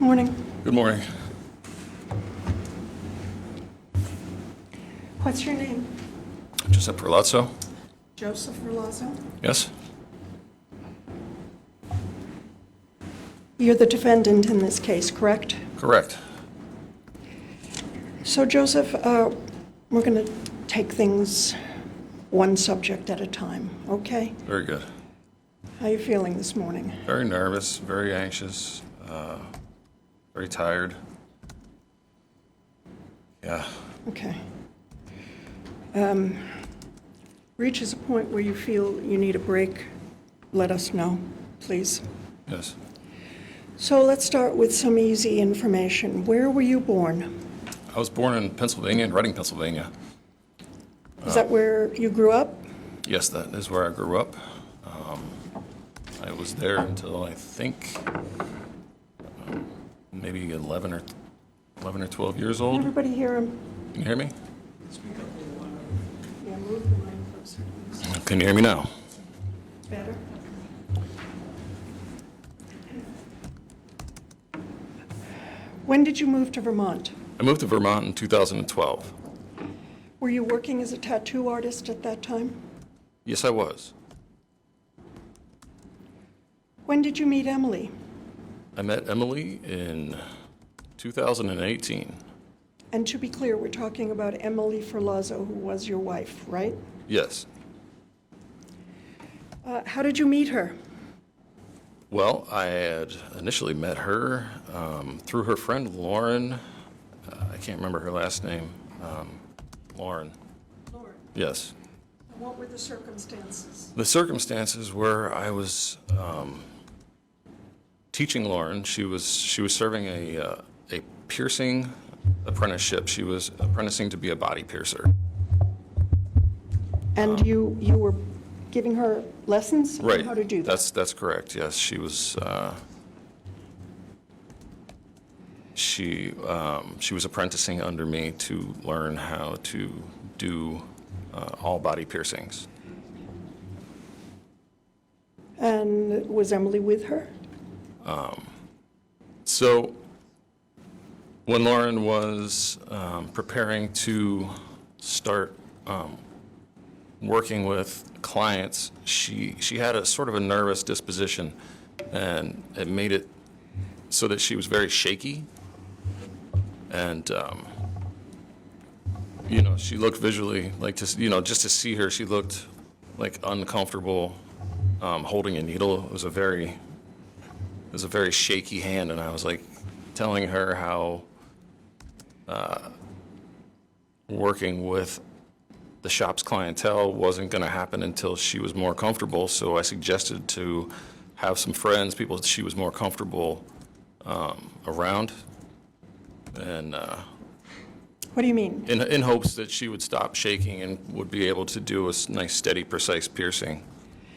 Morning. Good morning. What's your name? Joseph Ferlazzo? Joseph Ferlazzo. Yes? You're the defendant in this case, correct? Correct. So, Joseph, we're going to take things one subject at a time, okay? Very good. How are you feeling this morning? Very nervous, very anxious, very tired. Yeah. Okay. Reaches a point where you feel you need a break, let us know, please. Yes. So let's start with some easy information. Where were you born? I was born in Pennsylvania, in Reading, Pennsylvania. Is that where you grew up? Yes, that is where I grew up. I was there until I think maybe 11 or 12 years Can old. everybody hear him? Can you hear me? Yeah, move the mic closer, please. Can you hear me now? Better? When did you move to Vermont? I moved to Vermont in 2012. Were you working as a tattoo artist at that time? Yes, I was. When did you meet Emily? I met Emily in 2018. And to be clear, we're talking about Emily Ferlazzo, who was your wife, right? Yes. How did you meet her? Well, I had initially met her through her friend Lauren. I can't remember her last name. Lauren. Lauren. Yes. What were the circumstances? The circumstances were I was teaching Lauren. She was serving a piercing apprenticeship. She was apprenticing to be a body piercer. And you were giving her lessons on Right. how to do that? That's correct. Yes, she was. She was apprenticing under me to learn how to do all body piercings. And was Emily with her? So when Lauren was preparing to start working with clients, she had a sort of a nervous disposition, and it made it so that she was very shaky. And she looked visually like just to see her, she looked like uncomfortable holding a needle. It was a very shaky hand, and I was like telling her how working with the shop's clientele wasn't going to happen until she was more comfortable. So I suggested to have some friends, people that she was more comfortable around, and What do you mean? in hopes that she would stop shaking and would be able to do a nice, steady, precise piercing.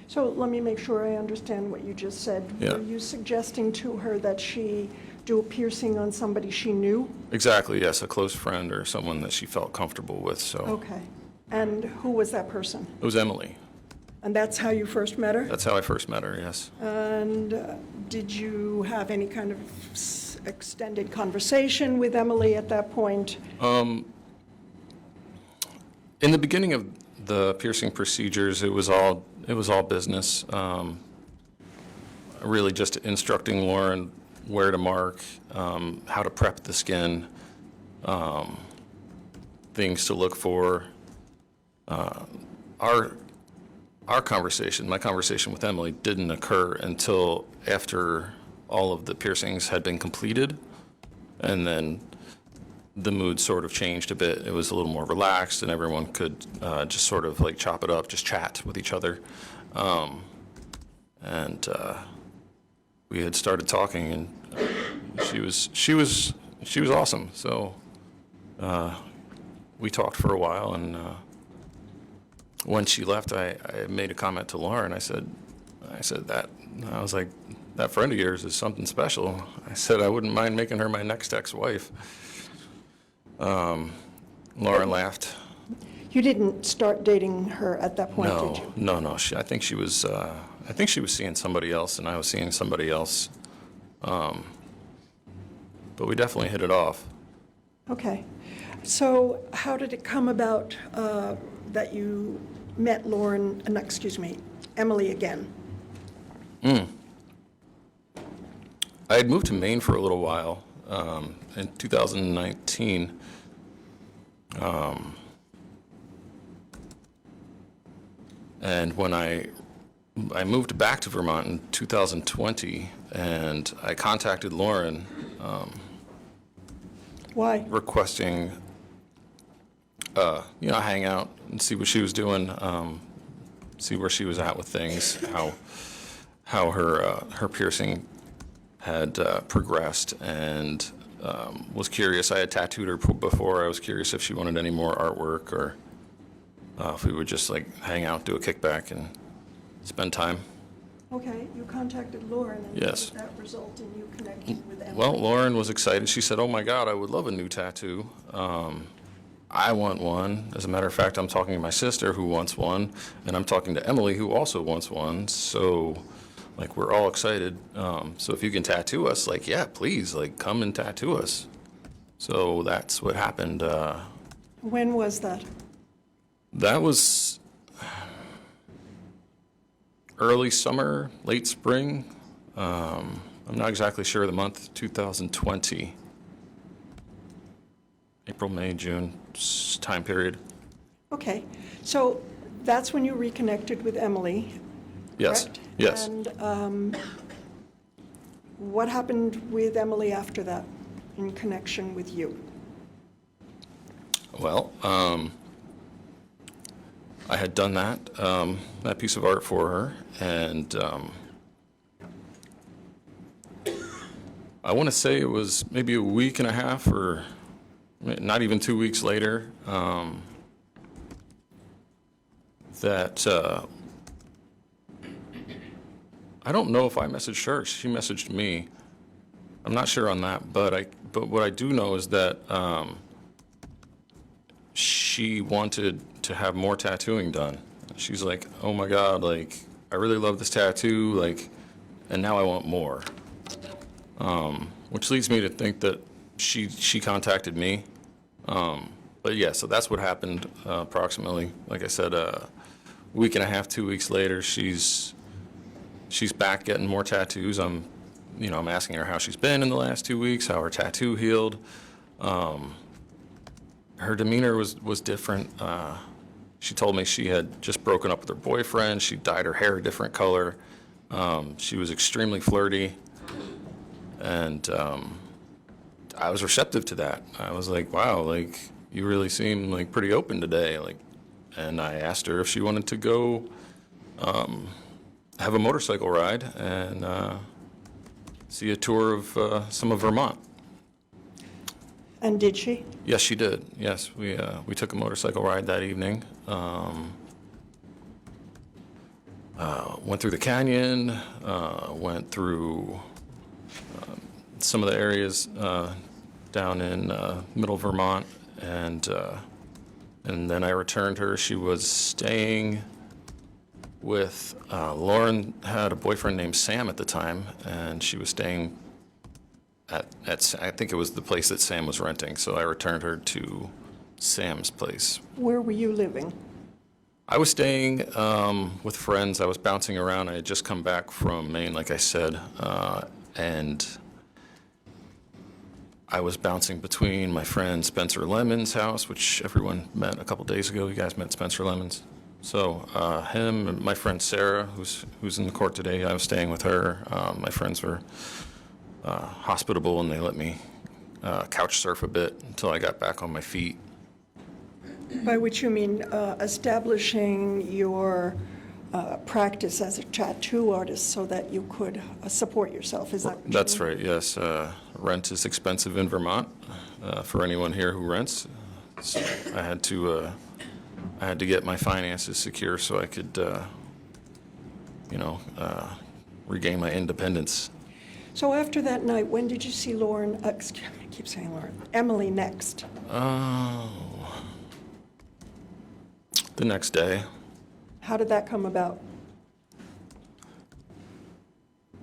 So let me make sure I understand what you just said. Yeah. Were you suggesting to her that she do a piercing on somebody she knew? Exactly, yes, a close friend or someone that she felt comfortable with. So Okay. And who was that person? it was Emily. And that's how you first met her? That's how I first met her, yes. And did you have any kind of extended conversation with Emily at that point? In the beginning of the piercing procedures, it was all business. Really just instructing Lauren where to mark, how to prep the skin, things to look for. My conversation with Emily didn't occur until after all of the piercings had been completed, and then the mood sort of changed a bit. It was a little more relaxed, and everyone could just sort of like chop it up, just chat with each other. And we had started talking, and she was awesome. So we talked for a while, and when she left, I made a comment to Lauren. I said that I was like, that friend of yours is something special. I said I wouldn't mind making her my next ex-wife. Lauren laughed. You didn't start dating her at that point, did you? No. I think she was seeing somebody else, and I was seeing somebody else. but we definitely hit it off. Okay. So how did it come about that you met Emily again? I had moved to Maine for a little while in 2019. And when I moved back to Vermont in 2020, and I contacted Lauren Why? requesting, hang out and see what she was doing, see where she was at with things, how her piercing had progressed, and was curious. I had tattooed her before. I was curious if she wanted any more artwork, or if we would just like hang out, do a kickback, and spend time. Okay, you contacted Lauren, and Yes. did that result in you connecting with Emily? Well, Lauren was excited. She said, "Oh my God, I would love a new tattoo. I want one." As a matter of fact, I'm talking to my sister who wants one, and I'm talking to Emily who also wants one. So, like, we're all excited. So if you can tattoo us, like, yeah, please, like, come and tattoo us. So that's what happened. When was that? That was early summer, late spring. I'm not exactly sure of the month, 2020. April, May, June time period. Okay, so that's when you reconnected with Emily, Yes, correct? yes. And what happened with Emily after that in connection with you? Well, I had done that piece of art for her, and I want to say it was maybe a week and a half, or not even 2 weeks later, that I don't know if I messaged her. She messaged me. I'm not sure on that, but what I do know is that she wanted to have more tattooing done. She's like, "Oh my God, like, I really love this tattoo, like, and now I want more." Which leads me to think that she contacted me. But yeah, so that's what happened approximately. Like I said, a week and a half, 2 weeks later, she's back getting more tattoos. I'm asking her how she's been in the last 2 weeks, how her tattoo healed. Her demeanor was different. She told me she had just broken up with her boyfriend. She dyed her hair a different color. She was extremely flirty, and I was receptive to that. I was like, "Wow, like, you really seem like pretty open today." Like, and I asked her if she wanted to go have a motorcycle ride and see a tour of some of Vermont. And did she? Yes, she did. Yes, we took a motorcycle ride that evening. Went through the canyon, went through some of the areas down in middle Vermont, and then I returned her. She was staying with Lauren had a boyfriend named Sam at the time, and she was staying at I think it was the place that Sam was renting. So I returned her to Sam's place. Where were you living? I was staying with friends. I was bouncing around. I had just come back from Maine, like I said, and I was bouncing between my friend Spencer Lemon's house, which everyone met a couple days ago. You guys met Spencer Lemons. So him and my friend Sarah, who's in the court today, I was staying with her. My friends were hospitable, and they let me couch surf a bit until I got back on my feet. By which you mean establishing your practice as a tattoo artist so that you could support yourself. Is that what you That's mean? right, yes. Rent is expensive in Vermont for anyone here who rents. So I had to get my finances secure so I could, regain my independence. So after that night, when did you see Lauren, I keep saying Lauren, Emily next? The next day. How did that come about?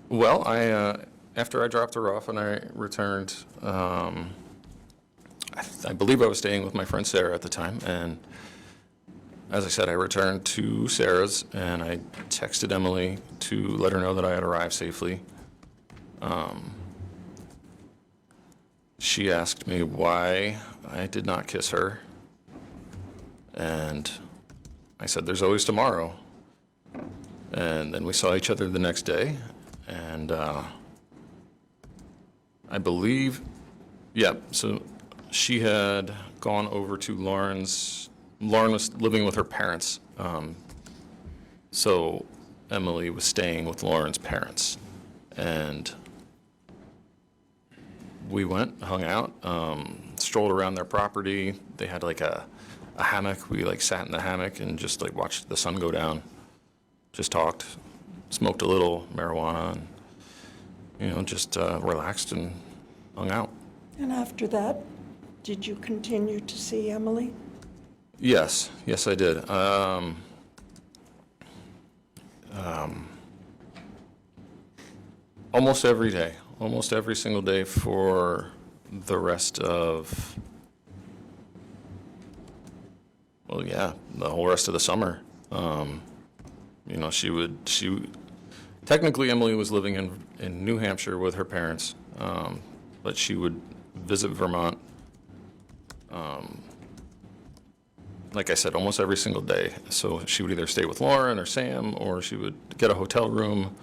Well, after I dropped her off and I returned, I believe I was staying with my friend Sarah at the time, and as I said, I returned to Sarah's, and I texted Emily to let her know that I had arrived safely. She asked me why I did not kiss her, and I said, there's always tomorrow. And then we saw each other the next day, and I believe, yeah, so she had gone over to Lauren was living with her parents, so Emily was staying with Lauren's parents, and we went, hung out, strolled around their property. They had like a hammock. We like sat in the hammock and just like watched the sun go down, just talked, smoked a little marijuana, and, you know, just relaxed and hung out. And after that, did you continue to see Emily? Yes, I did. Almost every day, almost every single day for the rest of, well, yeah, the whole rest of the summer. You know, technically Emily was living in New Hampshire with her parents, but she would visit Vermont, like I said, almost every single day. So she would either stay with Lauren or Sam, or she would get a hotel room,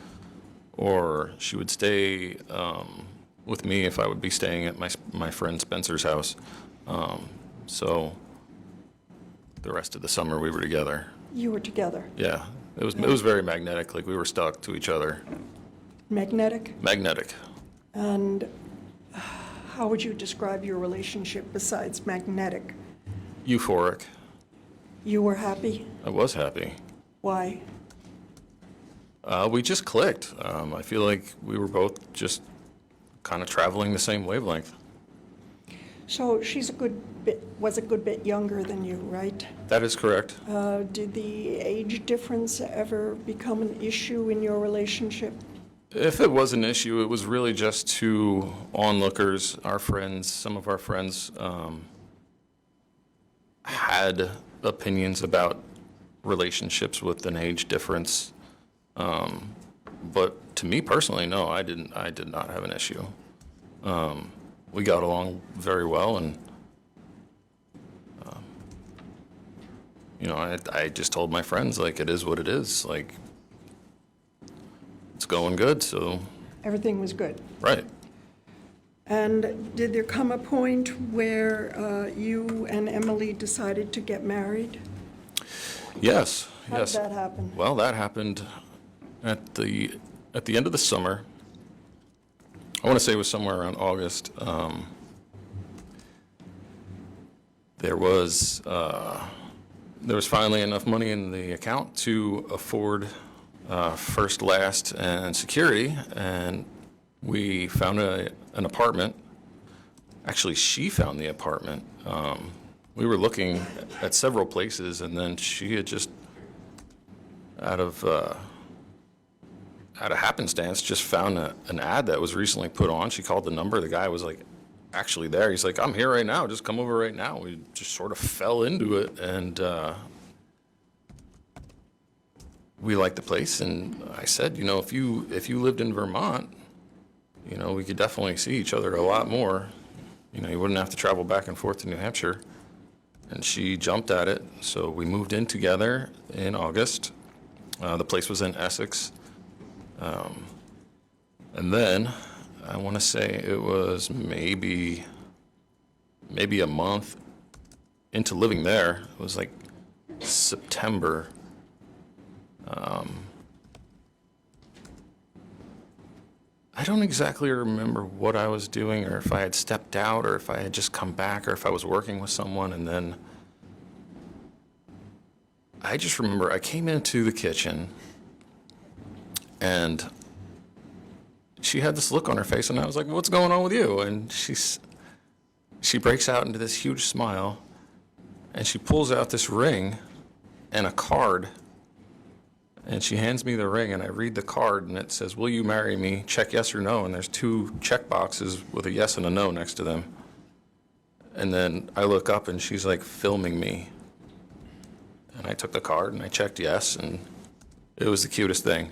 or she would stay with me if I would be staying at my friend Spencer's house. So the rest of the summer we were together. You were together. Yeah, it was very magnetic. Like we were stuck to each other. Magnetic? Magnetic. And how would you describe your relationship besides magnetic? Euphoric. You were happy? I was happy. Why? We just clicked. I feel like we were both just kind of traveling the same wavelength. So she's was a good bit younger than you, right? That is correct. Did the age difference ever become an issue in your relationship? If it was an issue, it was really just two onlookers, our friends, some of our friends had opinions about relationships with an age difference. But to me personally, no, I did not have an issue. We got along very well, and you know, I just told my friends, like, it is what it is. Like, it's going good, so. Everything was good. Right. And did there come a point where you and Emily decided to get married? Yes. How yes. did that happen? Well, that happened at the end of the summer. I want to say it was somewhere around August. There was finally enough money in the account to afford first, last, and security, and we found an apartment. Actually, she found the apartment. We were looking at several places, and then she had just, out of happenstance, just found an ad that was recently put on. She called the number. The guy was like, actually there. He's like, I'm here right now. Just come over right now. We just sort of fell into it, and we liked the place. And I said, you know, if you lived in Vermont, you know, we could definitely see each other a lot more. You know, you wouldn't have to travel back and forth to New Hampshire. And she jumped at it. So we moved in together in August. The place was in Essex. And then I want to say it was maybe a month into living there. It was like September. I don't exactly remember what I was doing, or if I had stepped out, or if I had just come back, or if I was working with someone. And then I just remember I came into the kitchen, and she had this look on her face, and I was like, what's going on with you? And she breaks out into this huge smile, and she pulls out this ring and a card, And she hands me the ring, and I read the card, and it says, "Will you marry me? Check yes or no." And there's 2 check boxes with a yes and a no next to them. And then I look up, and she's like filming me. And I took the card, and I checked yes, and it was the cutest thing.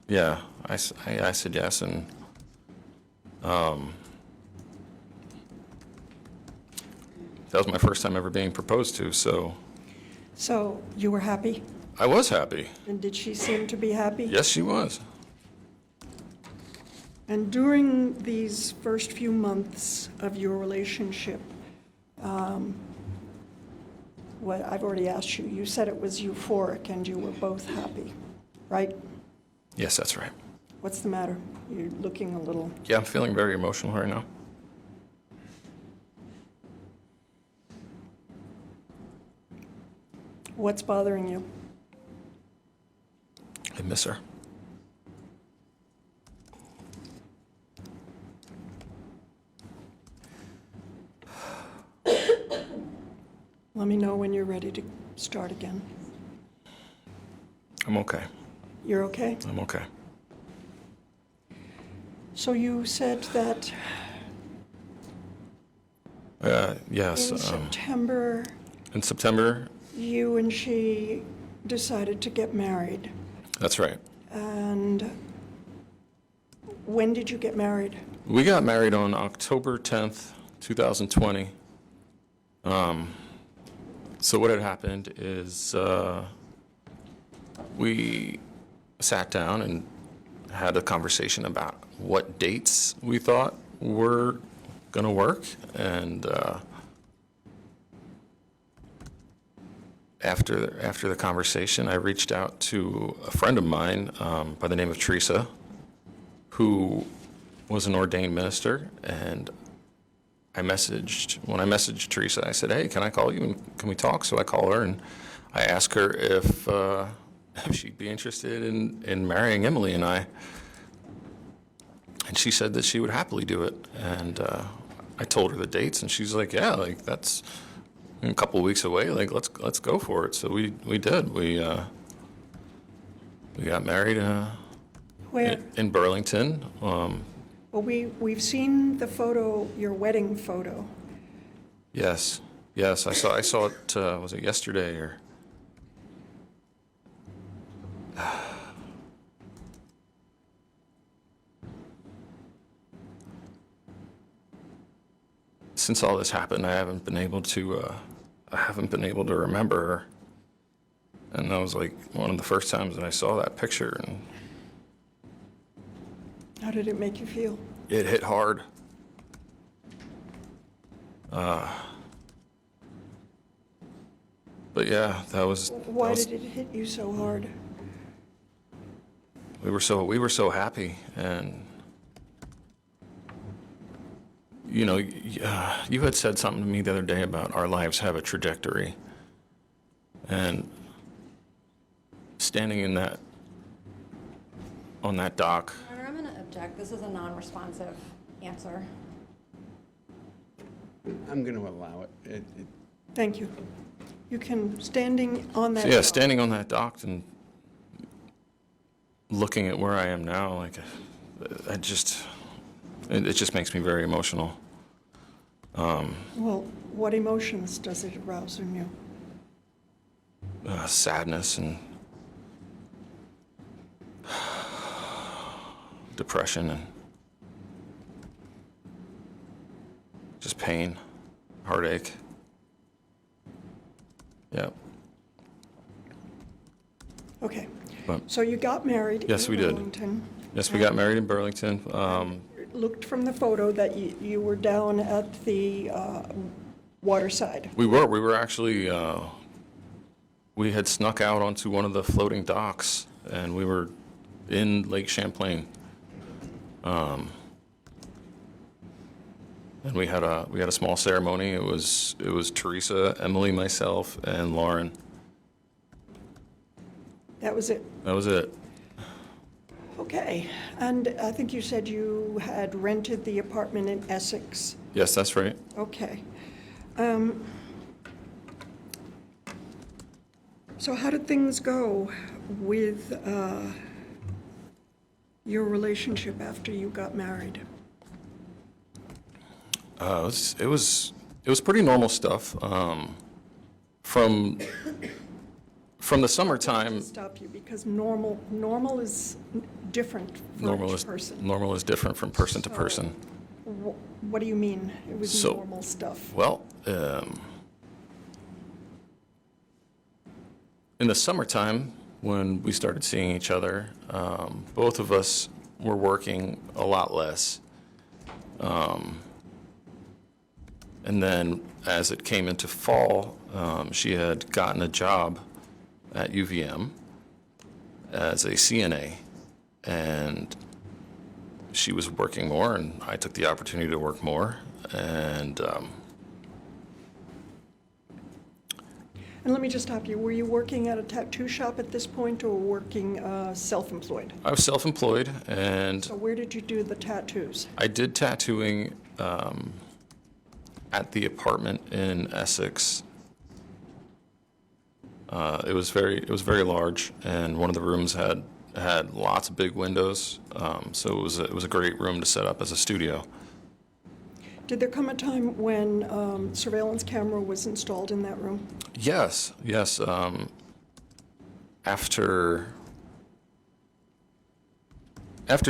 Yeah, I said yes, and that was my first time ever being proposed to, so So you were happy? I was happy. And did she seem to be happy? Yes, she was. And during these first few months of your relationship, what I've already asked you, you said it was euphoric and you were both happy, right? Yes, that's right. What's the matter? You're looking a little... Yeah, I'm feeling very emotional right now. What's bothering you? I miss her. Let me know when you're ready to start again. I'm okay. You're okay? I'm okay. So you said that Yes. in September, In September, you and she decided to get married. that's right. And when did you get married? We got married on October 10th, 2020. So what had happened is we sat down and had a conversation about what dates we thought were going to work. And after the conversation, I reached out to a friend of mine by the name of Teresa, who was an ordained minister, and when I messaged Teresa, I said, "Hey, can I call you and can we talk?" So I call her and I ask her if she'd be interested in marrying Emily and I. And she said that she would happily do it. And I told her the dates, and she's like, "Yeah, like that's a couple of weeks away. Like let's go for it." So we did. We got married Where? in Burlington. Well, we've seen the photo, your wedding photo. Yes, I saw it. Was it yesterday or? Since all this happened, I haven't been able to remember her. And that was like one of the first times that I saw that picture, and How did it make you feel? it hit hard. But yeah, Why did it hit you so hard? we were so happy, and you know, you had said something to me the other day about our lives have a trajectory, and standing on that dock. Your Honor, I'm going to object. This is a non-responsive answer. I'm going to allow it. Thank you. You can, standing on that... Yeah, dock. standing on that dock and looking at where I am now, like, it just makes me very emotional. Well, what emotions does it arouse in you? Sadness and depression and just pain, heartache. Yeah. Okay. But So you got married Yes, in we did. Burlington. yes, we got married in Burlington. It looked from the photo that you were down at the waterside. We were actually, we had snuck out onto one of the floating docks, and we were in Lake Champlain. And we had a small ceremony. It was Teresa, Emily, myself, and Lauren. That was it. That was it. Okay. And I think you said you had rented the apartment in Essex. Yes, that's right. Okay. So how did things go with your relationship after you got married? It was pretty normal stuff. From the summertime, Stop you, because normal is different for each person. normal is different from person to So- person. What do you mean it was So- normal stuff? Well, in the summertime, when we started seeing each other, both of us were working a lot less. And then as it came into fall, she had gotten a job at UVM as a CNA, and she was working more, and I took the opportunity to work more, and And let me just stop you. Were you working at a tattoo shop at this point, or working self-employed? I was self-employed, and So where did you do the tattoos? I did tattooing at the apartment in Essex. It was very large, and one of the rooms had lots of big windows, so it was a great room to set up as a studio. Did there come a time when surveillance camera was installed in that room? Yes. After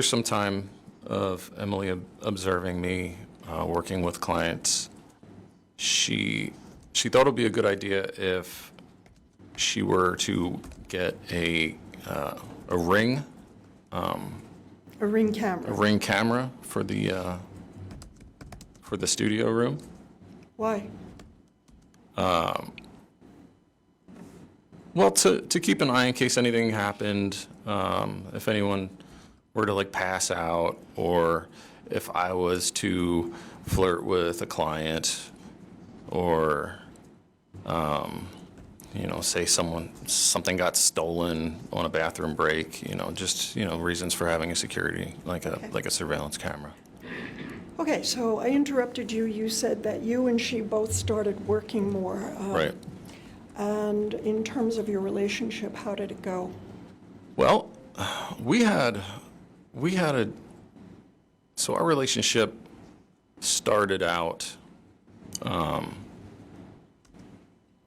some time of Emily observing me working with clients, she thought it would be a good idea if she were to get a ring A ring camera? for the studio room. Why? Well, to keep an eye in case anything happened, if anyone were to like pass out, or if I was to flirt with a client, or say something got stolen on a bathroom break, just reasons for having a security like a surveillance camera. Okay, so I interrupted you. You said that you and she both started working more. Right. And in terms of your relationship, how did it go? Well, so our relationship started out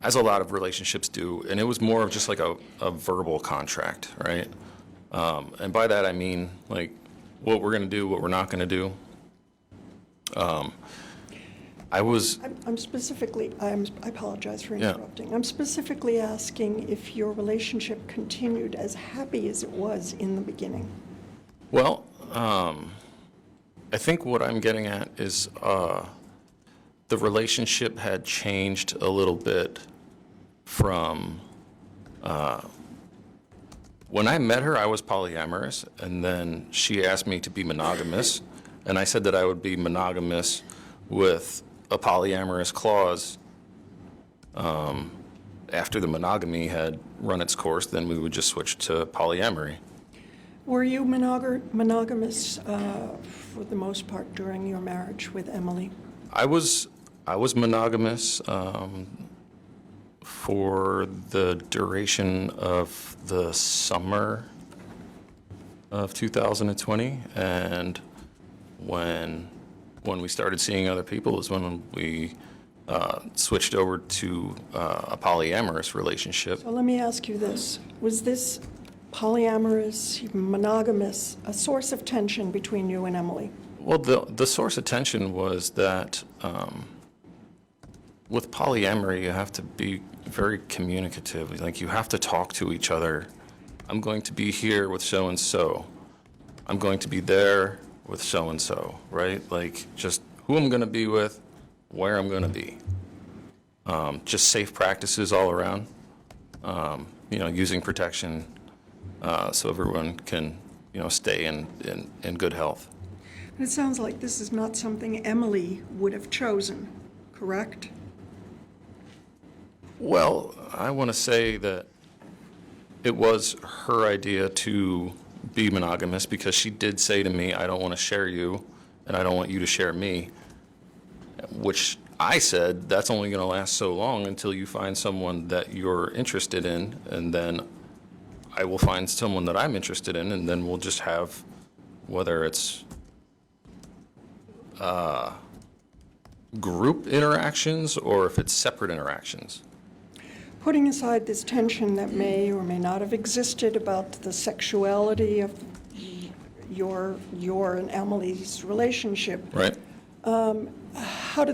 as a lot of relationships do, and it was more of just like a verbal contract, right? And by that I mean like what we're gonna do, what we're not gonna do. I apologize for Yeah. interrupting. I'm specifically asking if your relationship continued as happy as it was in the beginning. Well, I think what I'm getting at is the relationship had changed a little bit from when I met her, I was polyamorous, and then she asked me to be monogamous, and I said that I would be monogamous with a polyamorous clause. After the monogamy had run its course, then we would just switch to polyamory. Were you monogamous for the most part during your marriage with Emily? I was monogamous for the duration of the summer of 2020, and when we started seeing other people is when we switched over to a polyamorous relationship. So let me ask you this. Was this polyamorous, monogamous, a source of tension between you and Emily? Well, the source of tension was that with polyamory, you have to be very communicative. Like, you have to talk to each other. I'm going to be here with so-and-so. I'm going to be there with so-and-so, right? Like, just who I'm going to be with, where I'm going to be. Just safe practices all around. Using protection so everyone can, stay in good health. It sounds like this is not something Emily would have chosen, correct? Well, I want to say that it was her idea to be monogamous because she did say to me, I don't want to share you, and I don't want you to share me, which I said that's only going to last so long until you find someone that you're interested in, and then I will find someone that I'm interested in, and then we'll just have, whether it's group interactions or if it's separate interactions. Putting aside this tension that may or may not have existed about the sexuality of your and Emily's relationship, Right?